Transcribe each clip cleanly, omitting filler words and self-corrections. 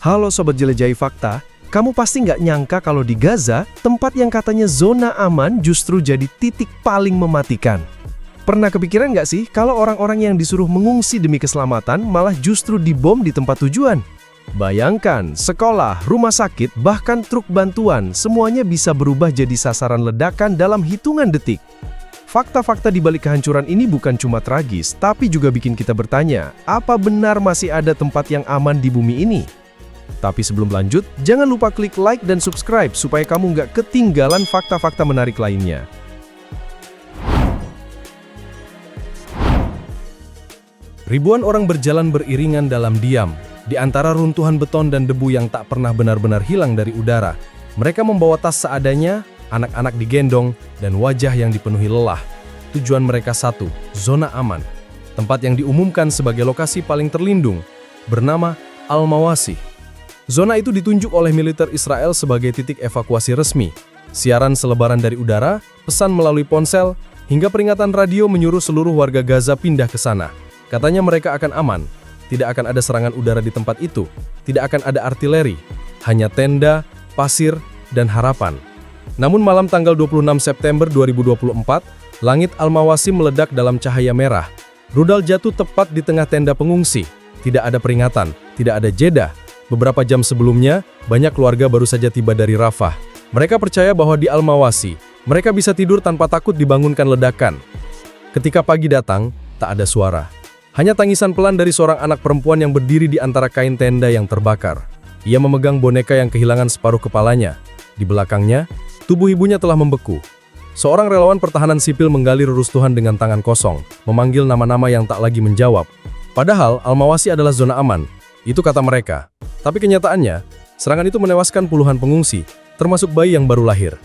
Halo Sobat Jelajahi Fakta, kamu pasti nggak nyangka kalau di Gaza, tempat yang katanya zona aman justru jadi titik paling mematikan. Pernah kepikiran nggak sih kalau orang-orang yang disuruh mengungsi demi keselamatan malah justru dibom di tempat tujuan? Bayangkan, sekolah, rumah sakit, bahkan truk bantuan, semuanya bisa berubah jadi sasaran ledakan dalam hitungan detik. Fakta-fakta di balik kehancuran ini bukan cuma tragis, tapi juga bikin kita bertanya, apa benar masih ada tempat yang aman di bumi ini? Tapi sebelum lanjut, jangan lupa klik like dan subscribe supaya kamu nggak ketinggalan fakta-fakta menarik lainnya. Ribuan orang berjalan beriringan dalam diam, di antara runtuhan beton dan debu yang tak pernah benar-benar hilang dari udara. Mereka membawa tas seadanya, anak-anak digendong, dan wajah yang dipenuhi lelah. Tujuan mereka satu, zona aman. Tempat yang diumumkan sebagai lokasi paling terlindung, bernama Al-Mawasi. Zona itu ditunjuk oleh militer Israel sebagai titik evakuasi resmi. Siaran selebaran dari udara, pesan melalui ponsel, hingga peringatan radio menyuruh seluruh warga Gaza pindah ke sana. Katanya mereka akan aman, tidak akan ada serangan udara di tempat itu, tidak akan ada artileri, hanya tenda, pasir, dan harapan. Namun malam tanggal 26 September 2024, langit Al-Mawasi meledak dalam cahaya merah. Rudal jatuh tepat di tengah tenda pengungsi. Tidak ada peringatan, tidak ada jeda. Beberapa jam sebelumnya, banyak keluarga baru saja tiba dari Rafah. Mereka percaya bahwa di Al-Mawasi, mereka bisa tidur tanpa takut dibangunkan ledakan. Ketika pagi datang, tak ada suara. Hanya tangisan pelan dari seorang anak perempuan yang berdiri di antara kain tenda yang terbakar. Ia memegang boneka yang kehilangan separuh kepalanya. Di belakangnya, tubuh ibunya telah membeku. Seorang relawan pertahanan sipil menggali reruntuhan dengan tangan kosong, memanggil nama-nama yang tak lagi menjawab. Padahal, Al-Mawasi adalah zona aman. Itu kata mereka. Tapi kenyataannya, serangan itu menewaskan puluhan pengungsi, termasuk bayi yang baru lahir.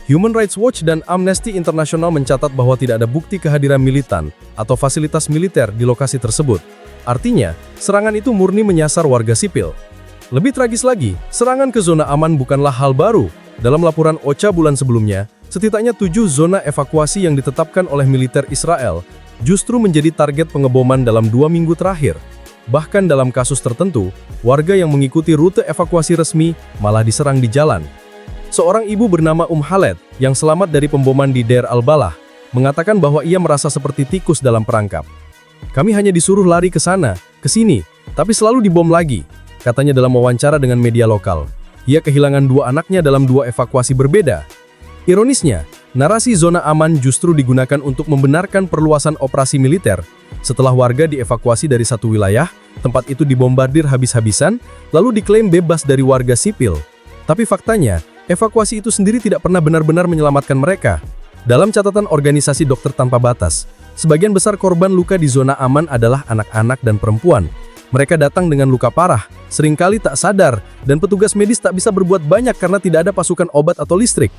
Human Rights Watch dan Amnesty International mencatat bahwa tidak ada bukti kehadiran militan atau fasilitas militer di lokasi tersebut. Artinya, serangan itu murni menyasar warga sipil. Lebih tragis lagi, serangan ke zona aman bukanlah hal baru. Dalam laporan OCHA bulan sebelumnya, setidaknya 7 zona evakuasi yang ditetapkan oleh militer Israel justru menjadi target pengeboman dalam 2 minggu terakhir. Bahkan dalam kasus tertentu, warga yang mengikuti rute evakuasi resmi malah diserang di jalan. Seorang ibu bernama Khaled, yang selamat dari pemboman di Deir al-Balah, mengatakan bahwa ia merasa seperti tikus dalam perangkap. Kami hanya disuruh lari ke sana, ke sini, tapi selalu dibom lagi, katanya dalam wawancara dengan media lokal. Ia kehilangan 2 anaknya dalam 2 evakuasi berbeda. Ironisnya, narasi zona aman justru digunakan untuk membenarkan perluasan operasi militer. Setelah warga dievakuasi dari satu wilayah, tempat itu dibombardir habis-habisan, lalu diklaim bebas dari warga sipil. Tapi faktanya, evakuasi itu sendiri tidak pernah benar-benar menyelamatkan mereka. Dalam catatan organisasi Dokter Tanpa Batas, sebagian besar korban luka di zona aman adalah anak-anak dan perempuan. Mereka datang dengan luka parah, seringkali tak sadar, dan petugas medis tak bisa berbuat banyak karena tidak ada pasukan obat atau listrik.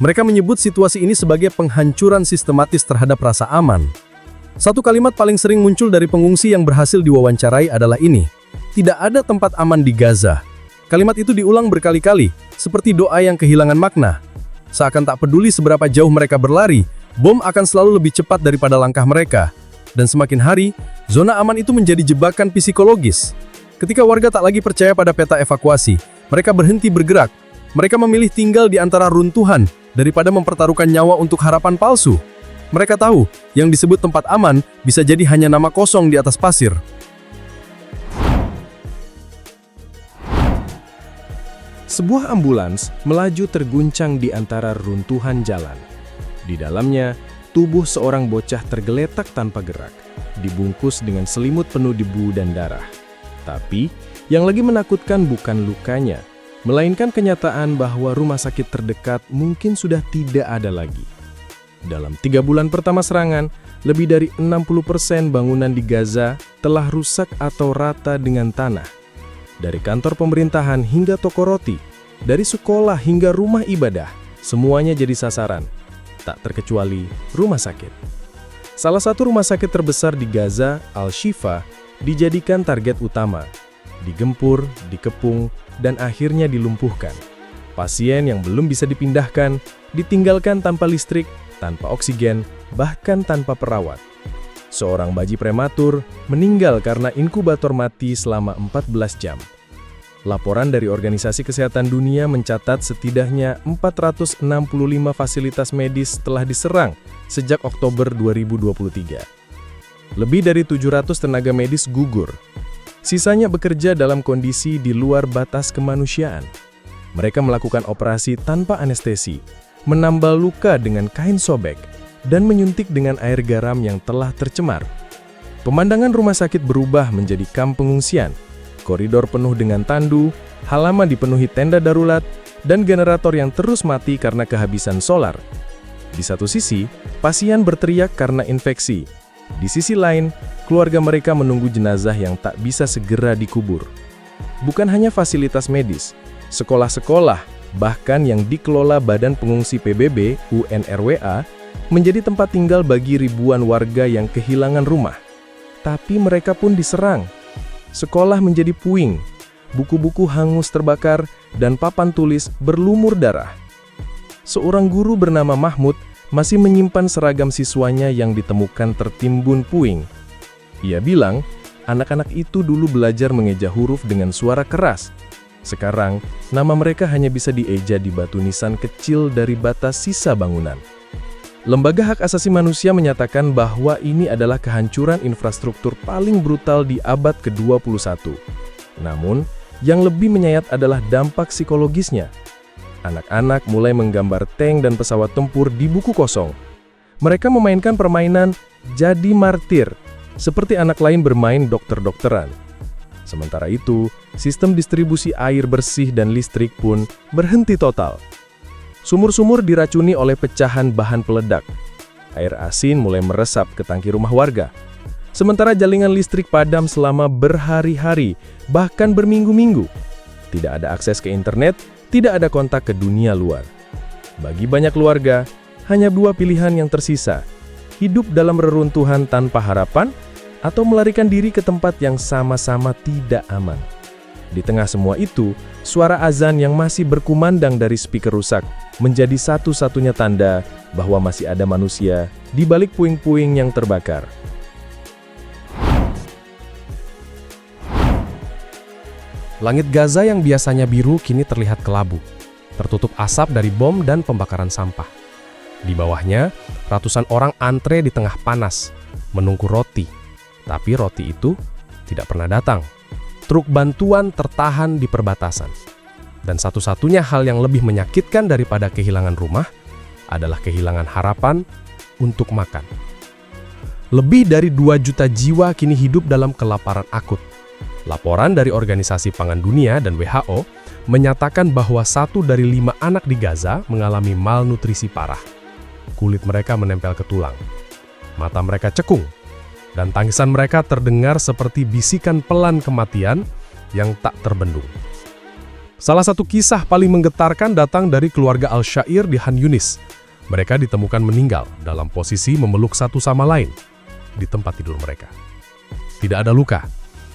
Mereka menyebut situasi ini sebagai penghancuran sistematis terhadap rasa aman. Satu kalimat paling sering muncul dari pengungsi yang berhasil diwawancarai adalah ini, "Tidak ada tempat aman di Gaza." Kalimat itu diulang berkali-kali, seperti doa yang kehilangan makna. Seakan tak peduli seberapa jauh mereka berlari, bom akan selalu lebih cepat daripada langkah mereka. Dan semakin hari, zona aman itu menjadi jebakan psikologis. Ketika warga tak lagi percaya pada peta evakuasi, mereka berhenti bergerak. Mereka memilih tinggal di antara runtuhan daripada mempertaruhkan nyawa untuk harapan palsu. Mereka tahu, yang disebut tempat aman bisa jadi hanya nama kosong di atas pasir. Sebuah ambulans melaju terguncang di antara runtuhan jalan. Di dalamnya, tubuh seorang bocah tergeletak tanpa gerak, dibungkus dengan selimut penuh debu dan darah. Tapi, yang lebih menakutkan bukan lukanya, melainkan kenyataan bahwa rumah sakit terdekat mungkin sudah tidak ada lagi. Dalam 3 bulan pertama serangan, lebih dari 60% bangunan di Gaza telah rusak atau rata dengan tanah. Dari kantor pemerintahan hingga toko roti, dari sekolah hingga rumah ibadah, semuanya jadi sasaran, tak terkecuali rumah sakit. Salah satu rumah sakit terbesar di Gaza, Al-Shifa, dijadikan target utama. Digempur, dikepung, dan akhirnya dilumpuhkan. Pasien yang belum bisa dipindahkan, ditinggalkan tanpa listrik, tanpa oksigen, bahkan tanpa perawat. Seorang bayi prematur meninggal karena inkubator mati selama 14 jam. Laporan dari Organisasi Kesehatan Dunia mencatat setidaknya 465 fasilitas medis telah diserang sejak Oktober 2023. Lebih dari 700 tenaga medis gugur. Sisanya bekerja dalam kondisi di luar batas kemanusiaan. Mereka melakukan operasi tanpa anestesi, menambal luka dengan kain sobek, dan menyuntik dengan air garam yang telah tercemar. Pemandangan rumah sakit berubah menjadi kamp pengungsian. Koridor penuh dengan tandu, halaman dipenuhi tenda darurat, dan generator yang terus mati karena kehabisan solar. Di satu sisi, pasien berteriak karena infeksi. Di sisi lain, keluarga mereka menunggu jenazah yang tak bisa segera dikubur. Bukan hanya fasilitas medis, sekolah-sekolah, bahkan yang dikelola Badan Pengungsi PBB (UNRWA), menjadi tempat tinggal bagi ribuan warga yang kehilangan rumah. Tapi mereka pun diserang. Sekolah menjadi puing, buku-buku hangus terbakar, dan papan tulis berlumur darah. Seorang guru bernama Mahmud masih menyimpan seragam siswanya yang ditemukan tertimbun puing. Ia bilang, anak-anak itu dulu belajar mengeja huruf dengan suara keras. Sekarang, nama mereka hanya bisa dieja di batu nisan kecil dari batas sisa bangunan. Lembaga Hak Asasi Manusia menyatakan bahwa ini adalah kehancuran infrastruktur paling brutal di abad ke-21. Namun, yang lebih menyayat adalah dampak psikologisnya. Anak-anak mulai menggambar tank dan pesawat tempur di buku kosong. Mereka memainkan permainan jadi martir, seperti anak lain bermain dokter-dokteran. Sementara itu, sistem distribusi air bersih dan listrik pun berhenti total. Sumur-sumur diracuni oleh pecahan bahan peledak. Air asin mulai meresap ke tangki rumah warga. Sementara jaringan listrik padam selama berhari-hari, bahkan berminggu-minggu. Tidak ada akses ke internet, tidak ada kontak ke dunia luar. Bagi banyak keluarga, hanya dua pilihan yang tersisa. Hidup dalam reruntuhan tanpa harapan, atau melarikan diri ke tempat yang sama-sama tidak aman. Di tengah semua itu, suara azan yang masih berkumandang dari speaker rusak menjadi satu-satunya tanda bahwa masih ada manusia di balik puing-puing yang terbakar. Langit Gaza yang biasanya biru kini terlihat kelabu, tertutup asap dari bom dan pembakaran sampah. Di bawahnya, ratusan orang antre di tengah panas, menunggu roti. Tapi roti itu tidak pernah datang. Truk bantuan tertahan di perbatasan. Dan satu-satunya hal yang lebih menyakitkan daripada kehilangan rumah adalah kehilangan harapan untuk makan. Lebih dari 2 juta jiwa kini hidup dalam kelaparan akut. Laporan dari Organisasi Pangan Dunia dan WHO menyatakan bahwa 1 dari 5 anak di Gaza mengalami malnutrisi parah. Kulit mereka menempel ke tulang. Mata mereka cekung. Dan tangisan mereka terdengar seperti bisikan pelan kematian yang tak terbendung. Salah satu kisah paling menggetarkan datang dari keluarga Al-Shair di Han Yunis. Mereka ditemukan meninggal dalam posisi memeluk satu sama lain di tempat tidur mereka. Tidak ada luka,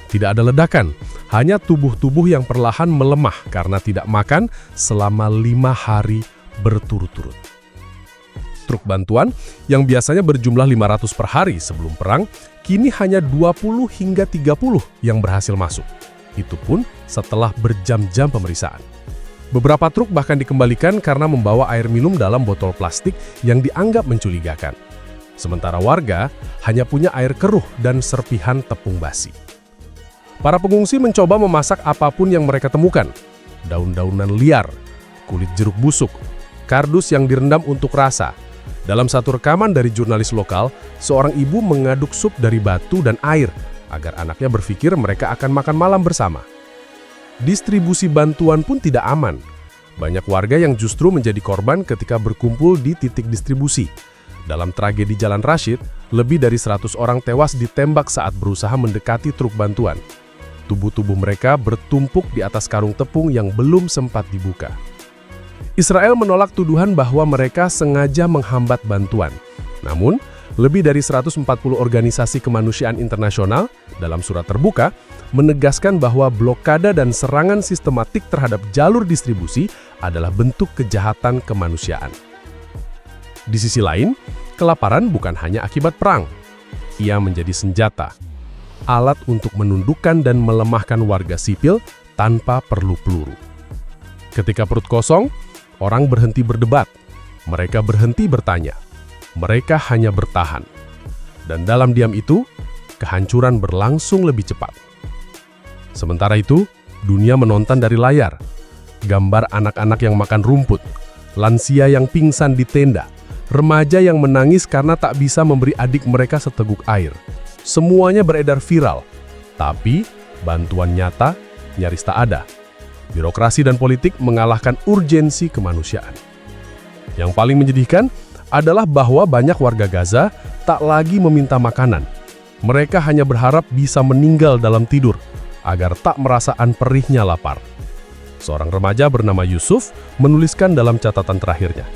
tidak ada ledakan, hanya tubuh-tubuh yang perlahan melemah karena tidak makan selama 5 hari berturut-turut. Truk bantuan yang biasanya berjumlah 500 per hari sebelum perang, kini hanya 20 hingga 30 yang berhasil masuk. Itu pun setelah berjam-jam pemeriksaan. Beberapa truk bahkan dikembalikan karena membawa air minum dalam botol plastik yang dianggap mencurigakan. Sementara warga hanya punya air keruh dan serpihan tepung basi. Para pengungsi mencoba memasak apapun yang mereka temukan. Daun-daunan liar, kulit jeruk busuk, kardus yang direndam untuk rasa. Dalam satu rekaman dari jurnalis lokal, seorang ibu mengaduk sup dari batu dan air agar anaknya berpikir mereka akan makan malam bersama. Distribusi bantuan pun tidak aman. Banyak warga yang justru menjadi korban ketika berkumpul di titik distribusi. Dalam tragedi Jalan Rashid, lebih dari 100 orang tewas ditembak saat berusaha mendekati truk bantuan. Tubuh-tubuh mereka bertumpuk di atas karung tepung yang belum sempat dibuka. Israel menolak tuduhan bahwa mereka sengaja menghambat bantuan. Namun, lebih dari 140 organisasi kemanusiaan internasional dalam surat terbuka menegaskan bahwa blokade dan serangan sistematik terhadap jalur distribusi adalah bentuk kejahatan kemanusiaan. Di sisi lain, kelaparan bukan hanya akibat perang. Ia menjadi senjata, alat untuk menundukkan dan melemahkan warga sipil tanpa perlu peluru. Ketika perut kosong, orang berhenti berdebat. Mereka berhenti bertanya. Mereka hanya bertahan. Dan dalam diam itu, kehancuran berlangsung lebih cepat. Sementara itu, dunia menonton dari layar. Gambar anak-anak yang makan rumput, lansia yang pingsan di tenda, remaja yang menangis karena tak bisa memberi adik mereka seteguk air. Semuanya beredar viral, tapi bantuan nyata nyaris tak ada. Birokrasi dan politik mengalahkan urgensi kemanusiaan. Yang paling menyedihkan adalah bahwa banyak warga Gaza tak lagi meminta makanan. Mereka hanya berharap bisa meninggal dalam tidur, agar tak merasakan perihnya lapar. Seorang remaja bernama Yusuf menuliskan dalam catatan terakhirnya,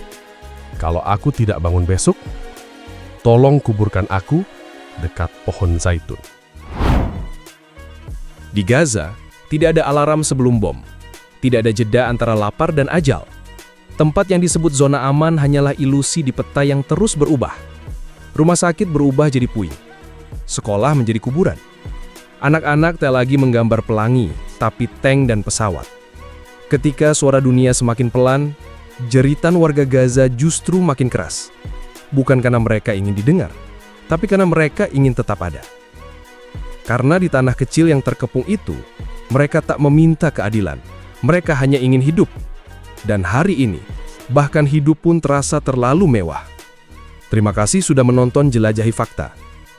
"Kalau aku tidak bangun besok, tolong kuburkan aku dekat pohon zaitun." Di Gaza, tidak ada alarm sebelum bom. Tidak ada jeda antara lapar dan ajal. Tempat yang disebut zona aman hanyalah ilusi di peta yang terus berubah. Rumah sakit berubah jadi puing. Sekolah menjadi kuburan. Anak-anak tak lagi menggambar pelangi, tapi tank dan pesawat. Ketika suara dunia semakin pelan, jeritan warga Gaza justru makin keras. Bukan karena mereka ingin didengar, tapi karena mereka ingin tetap ada. Karena di tanah kecil yang terkepung itu, mereka tak meminta keadilan. Mereka hanya ingin hidup. Dan hari ini, bahkan hidup pun terasa terlalu mewah. Terima kasih sudah menonton Jelajahi Fakta.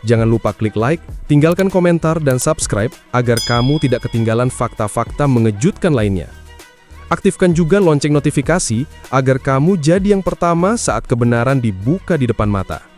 Jangan lupa klik like, tinggalkan komentar, dan subscribe agar kamu tidak ketinggalan fakta-fakta mengejutkan lainnya. Aktifkan juga lonceng notifikasi agar kamu jadi yang pertama saat kebenaran dibuka di depan mata.